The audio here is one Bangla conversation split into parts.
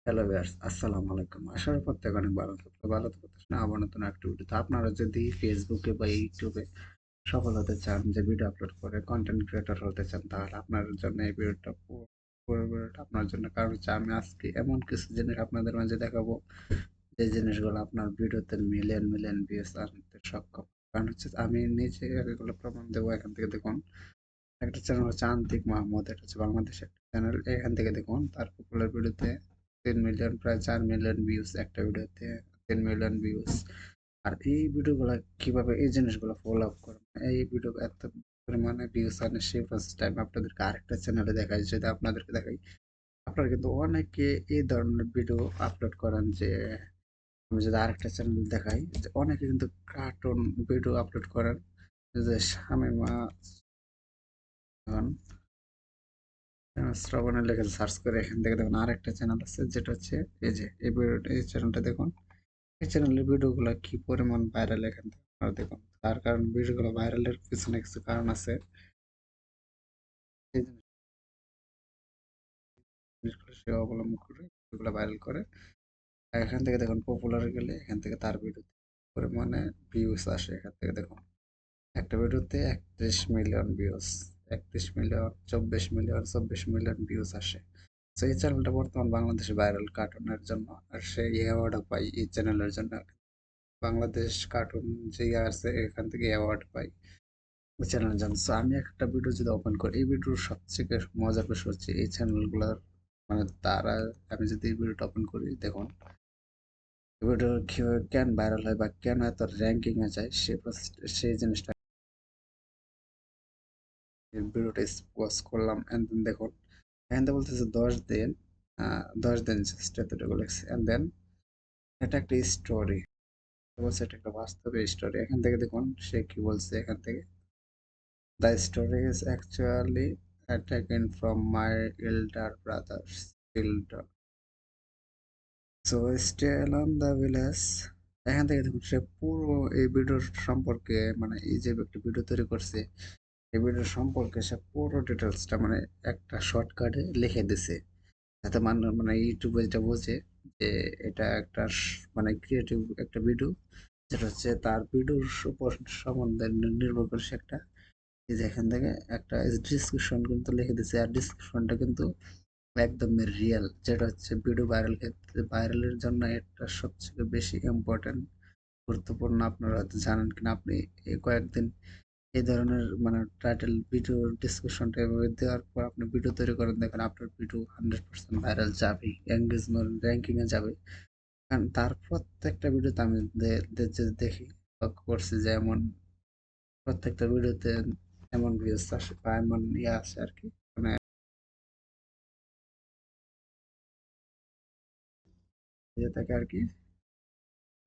হ্যালো ভিউয়ার্স, আসসালামু আলাইকুম। আশা করি প্রত্যেকে অনেক ভালো থাকবে। ভালো থাকতে না আবার নতুন একটা ভিডিওতে আপনারা যদি ফেসবুকে বা ইউটিউবে সফল হতে চান, যে ভিডিও আপলোড করে কন্টেন্ট ক্রিয়েটর হতে চান, তাহলে আপনার জন্য এই ভিডিওটা পুরো ভিডিওটা আপনার জন্য। কারণ হচ্ছে আমি আজকে এমন কিছু জিনিস আপনাদের মাঝে দেখাবো, যে জিনিসগুলো আপনার ভিডিওতে মিলিয়ন মিলিয়ন ভিউজ আনতে সক্ষম। কারণ হচ্ছে আমি নিজে এগুলো প্রমাণ দেবো। এখান থেকে দেখুন, একটা চ্যানেল হচ্ছে আন্তিক মাহমুদ, এটা হচ্ছে বাংলাদেশের একটা চ্যানেল। এখান থেকে দেখুন তার পপুলার ভিডিওতে 3 মিলিয়ন, প্রায় 4 মিলিয়ন ভিউজ, একটা ভিডিওতে 10 মিলিয়ন ভিউজ। আর এই ভিডিওগুলো কিভাবে এই জিনিসগুলো ফলো আপ করে, এই ভিডিও এত পরিমাণে ভিউজ আনে, সেই ফার্স্ট টাইম আপনাদেরকে আরেকটা চ্যানেলে দেখাই। যদি আপনাদেরকে দেখাই, আপনারা কিন্তু অনেকে এই ধরনের ভিডিও আপলোড করেন। যে আমি যদি আরেকটা চ্যানেল দেখাই, যে অনেকে কিন্তু কার্টুন ভিডিও আপলোড করেন। যে শামিমা শ্রাবণের লেখা সার্চ করে এখান থেকে দেখুন আরেকটা চ্যানেল আছে, যেটা হচ্ছে এই যে এই ভিডিওটা, এই চ্যানেলটা দেখুন। এই চ্যানেলের ভিডিওগুলো কি পরিমাণ ভাইরাল, এখান থেকে আপনারা দেখুন। তার কারণ ভিডিওগুলো ভাইরালের পিছনে কিছু কারণ আছে। এই জিনিসগুলো সে অবলম্বন করে ভিডিওগুলো ভাইরাল করে। আর এখান থেকে দেখুন পপুলার গেলে এখান থেকে তার ভিডিও পরিমাণে ভিউজ আসে। এখান থেকে দেখুন একটা ভিডিওতে 31 million views, 31 million, 24 million, 24 million views আসে। তো এই চ্যানেলটা বর্তমান বাংলাদেশে ভাইরাল কার্টুনের জন্য, আর সে অ্যাওয়ার্ডও পাই এই চ্যানেলের জন্য। বাংলাদেশ কার্টুন যে আছে, এখান থেকে অ্যাওয়ার্ড পাই ওই চ্যানেলের জন্য। সো আমি একটা ভিডিও যদি ওপেন করি, এই ভিডিওর সবথেকে মজার বিষয় হচ্ছে এই চ্যানেলগুলোর, মানে তারা, আমি যদি এই ভিডিওটা ওপেন করি, দেখুন এই ভিডিও কিভাবে কেন ভাইরাল হয় বা কেন এত র্যাঙ্কিং এ যায়, সেই জিনিসটা ভিডিওটা পজ করলাম। এন্ড দেন দেখুন এখান থেকে বলতেছে 10 দিন, 10 দিন জাস্ট এতটুকু লেগেছে। এন্ড দেন এটা একটা স্টোরি বলছে, এটা একটা বাস্তবের স্টোরি। এখান থেকে দেখুন সে কি বলছে এখান থেকে: the story is actually taken from my elder brother's children, so still on the village। এখান থেকে দেখুন সে পুরো এই ভিডিওর সম্পর্কে, মানে এই যে একটা ভিডিও তৈরি করছে, এই ভিডিও সম্পর্কে সে পুরো ডিটেলসটা, মানে একটা শর্টকাটে লিখে দিছে, যাতে মানুষ, মানে ইউটিউবে এটা বোঝে যে এটা একটা মানে ক্রিয়েটিভ একটা ভিডিও, যেটা হচ্ছে তার ভিডিওর উপর সম্বন্ধে নির্ভর করে সে একটা, এই যে এখান থেকে একটা ডিসক্রিপশন কিন্তু লিখে দিছে। আর ডিসক্রিপশনটা কিন্তু একদম রিয়েল, যেটা হচ্ছে ভিডিও ভাইরাল ক্ষেত্রে, ভাইরালের জন্য এটা সবথেকে বেশি ইম্পর্টেন্ট, গুরুত্বপূর্ণ। আপনারা হয়তো জানেন কিনা, আপনি এই কয়েকদিন এই ধরনের মানে টাইটেল ভিডিও ডিসক্রিপশনটা এভাবে দেওয়ার পর আপনি ভিডিও তৈরি করেন, দেখেন আপনার ভিডিও 100% ভাইরাল যাবে, এঙ্গেজমেন্ট র্যাঙ্কিং এ যাবে। কারণ তার প্রত্যেকটা ভিডিওতে আমি যে দেখি, লক্ষ্য করছি যে এমন প্রত্যেকটা ভিডিওতে এমন ভিউজ আসে বা এমন ইয়ে আসে আর কি, মানে ইয়ে থাকে আর কি।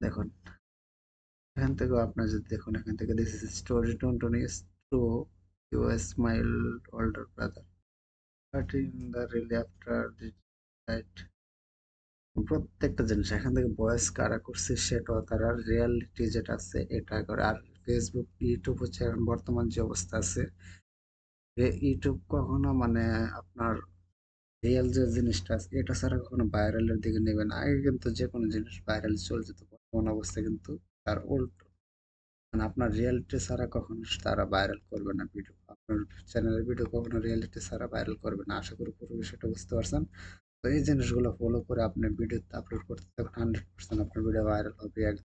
দেখুন এখান থেকেও আপনার যদি দেখুন, এখান থেকে this is story Tuntun is true, you smile older brother but in the really after the right। প্রত্যেকটা জিনিস এখান থেকে ভয়েস কারা করছে সেটাও, তারা রিয়ালিটি যেটা আছে এটা করে। আর ফেসবুক, ইউটিউব হচ্ছে এখন বর্তমান যে অবস্থা আছে, ইউটিউব কখনো মানে আপনার রিয়েল যে জিনিসটা আছে এটা ছাড়া কখনো ভাইরালের দিকে নেবে না। আগে কিন্তু যে কোনো জিনিস ভাইরাল চলে যেত, বর্তমান অবস্থা কিন্তু তার উল্টো। মানে আপনার রিয়েলিটি ছাড়া কখনো তারা ভাইরাল করবে না ভিডিও, আপনার চ্যানেলের ভিডিও কখনো রিয়েলিটি ছাড়া ভাইরাল করবে না। আশা করি পুরো বিষয়টা বুঝতে পারছেন। তো এই জিনিসগুলো ফলো করে আপনি ভিডিও আপলোড করতে থাকুন, 100% আপনার ভিডিও ভাইরাল হবে।